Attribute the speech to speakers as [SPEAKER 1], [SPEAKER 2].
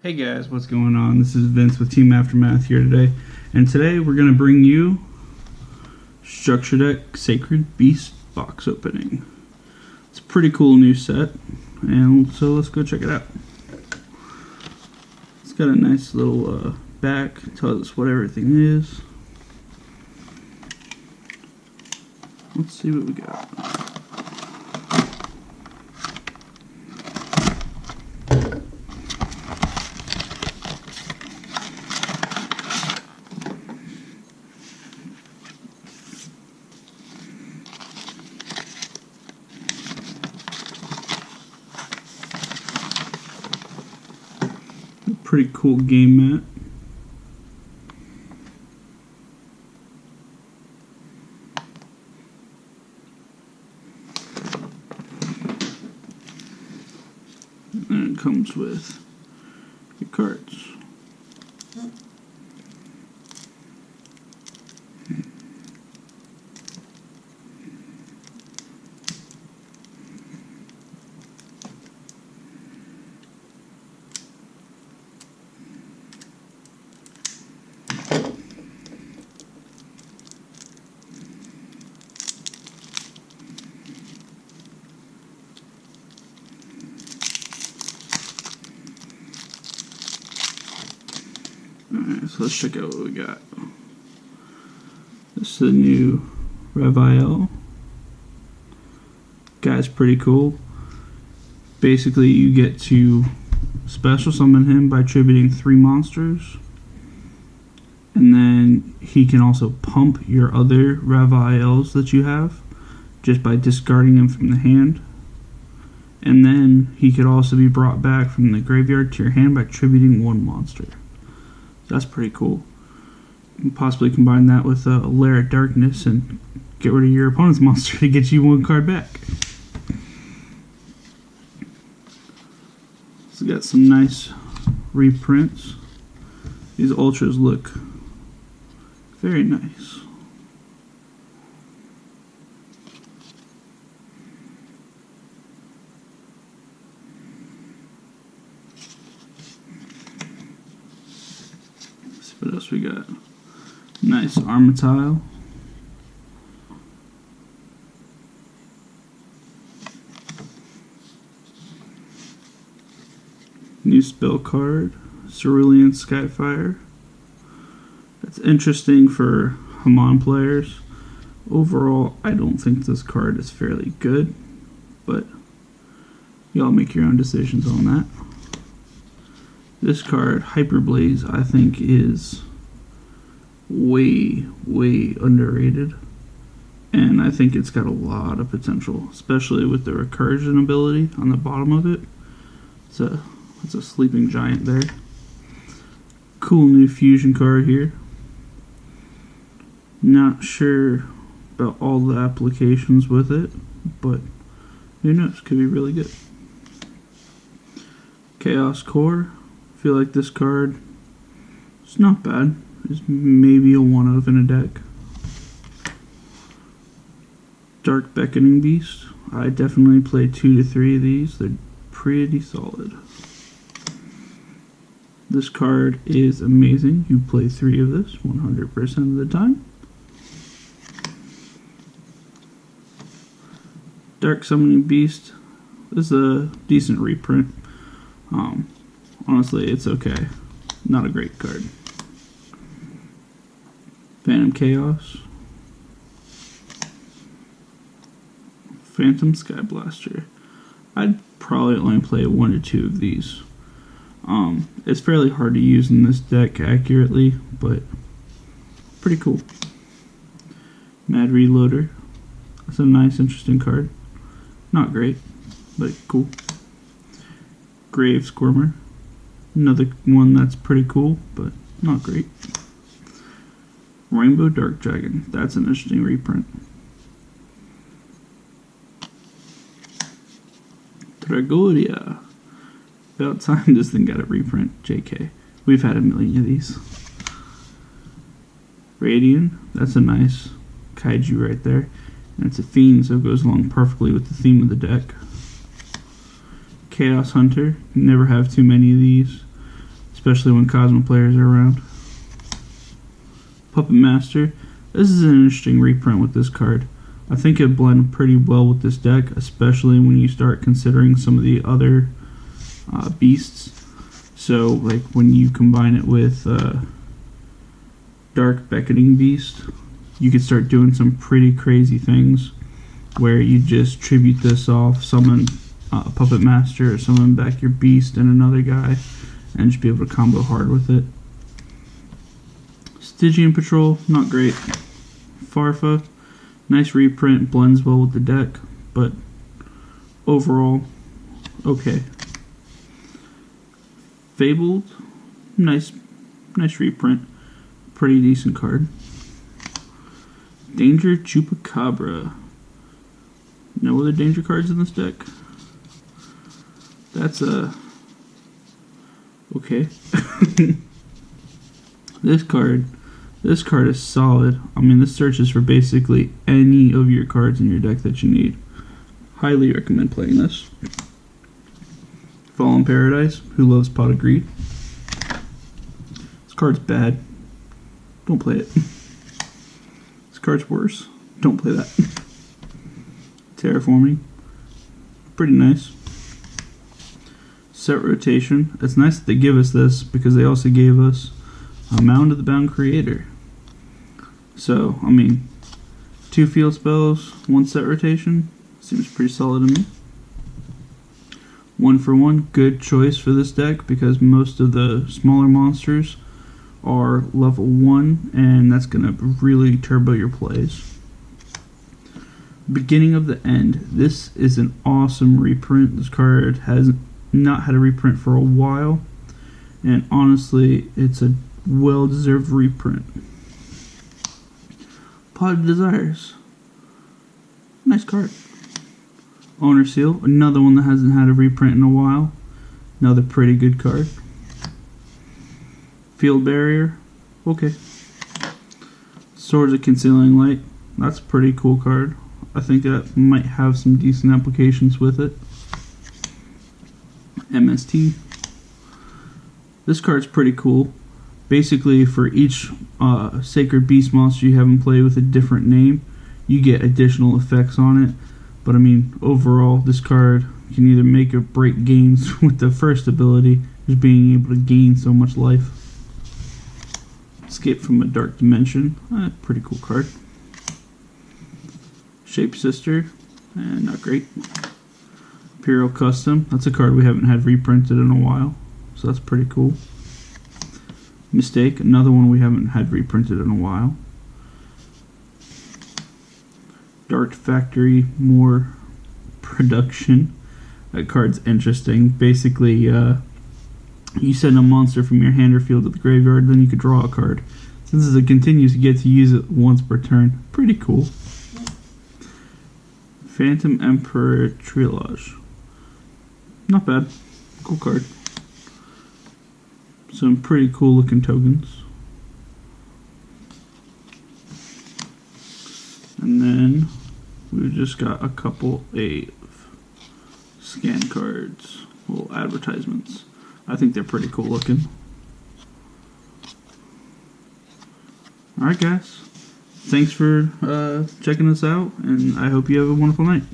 [SPEAKER 1] Hey guys, what's going on? This is Vince with Team Aftermath here today, and today we're going to bring you Structure Deck Sacred Beast box opening. It's a pretty cool new set, and so let's go check it out. It's got a nice little back, tells us what everything is. Let's see what we got. Pretty cool game mat. And it comes with your cards. Alright, so let's check out what we got. This is the new Yugioh. Guy's pretty cool. Basically, you get to special summon him by attributing 3 monsters. And then he can also pump your other Yugiohs that you have just by discarding him from the hand. And then he could also be brought back from the graveyard to your hand by attributing 1 monster. That's pretty cool. You can possibly combine that with a Lair of Darkness and get rid of your opponent's monster to get you 1 card back. So got some nice reprints. These ultras look very nice. What else we got? Nice armor tile. New spell card, Cerulean Skyfire. That's interesting for Hamon players. Overall, I don't think this card is fairly good, but y'all make your own decisions on that. This card, Hyperblaze, I think is way underrated. And I think it's got a lot of potential, especially with the recursion ability on the bottom of it. It's a sleeping giant there. Cool new fusion card here. Not sure about all the applications with it, but who knows, could be really good. Chaos Core. Feel like this card is not bad. It's maybe a one of in a deck. Dark Beckoning Beast. I definitely play 2 to 3 of these. They're pretty solid. This card is amazing. You play 3 of this 100% of the time. Dark Summoning Beast. This is a decent reprint. Honestly, it's okay. Not a great card. Phantom Chaos. Phantom Sky Blaster. I'd probably only play 1 to 2 of these. It's fairly hard to use in this deck accurately, but pretty cool. Mad Reloader. That's a nice, interesting card. Not great, but cool. Grave Squirmer. Another one that's pretty cool, but not great. Rainbow Dark Dragon. That's an interesting reprint. Dragolia. About time this thing got a reprint. JK. We've had a million of these. Radiant. That's a nice kaiju right there. And it's a fiend, so it goes along perfectly with the theme of the deck. Chaos Hunter. Never have too many of these. especially when Cosmo players are around. Puppet Master. This is an interesting reprint with this card. I think it'd blend pretty well with this deck, especially when you start considering some of the other beasts. So, like when you combine it with Dark Beckoning Beast, you could start doing some pretty crazy things where you just tribute this off, summon Puppet Master, or summon back your beast and another guy, and just be able to combo hard with it. Stygian Patrol, not great. Farfa, nice reprint, blends well with the deck, but overall, okay. Fabled, nice reprint, pretty decent card. Danger Chupacabra. No other danger cards in this deck. That's okay. This card is solid. I mean, this searches for basically any of your cards in your deck that you need. Highly recommend playing this. Fallen Paradise. Who loves Pot of Greed? This card's bad. Don't play it. This card's worse. Don't play that. Terraforming. Pretty nice. Set Rotation. It's nice that they give us this because they also gave us a Mound of the Bound Creator. So, I mean, 2 field spells, 1 set rotation. Seems pretty solid to me. 1 for 1, good choice for this deck because most of the smaller monsters are level 1, and that's going to really turbo your plays. Beginning of the End. This is an awesome reprint. This card has not had a reprint for a while, and honestly, it's a well-deserved reprint. Pot of Desires. Nice card. Owner Seal. Another one that hasn't had a reprint in a while. Another pretty good card. Field Barrier. Okay. Swords of Concealing Light. That's a pretty cool card. I think that might have some decent applications with it. MST. This card's pretty cool. Basically, for each Sacred Beast monster you have in play with a different name, you get additional effects on it. But I mean, overall, this card can either make or break games with the first ability, just being able to gain so much life. Escape from a Dark Dimension. Pretty cool card. Shape Sister. Not great. Imperial Custom. That's a card we haven't had reprinted in a while, so that's pretty cool. Mistake, another one we haven't had reprinted in a while. Dart Factory, more production. That card's interesting. Basically, you send a monster from your hand or field to the graveyard, then you could draw a card. Since it continues, you get to use it once per turn. Pretty cool. Phantom Emperor Trilogy. Not bad. Cool card. Some pretty cool looking tokens. And then we've just got a couple of scan cards, little advertisements. I think they're pretty cool looking. Alright guys, thanks for checking us out, and I hope you have a wonderful night.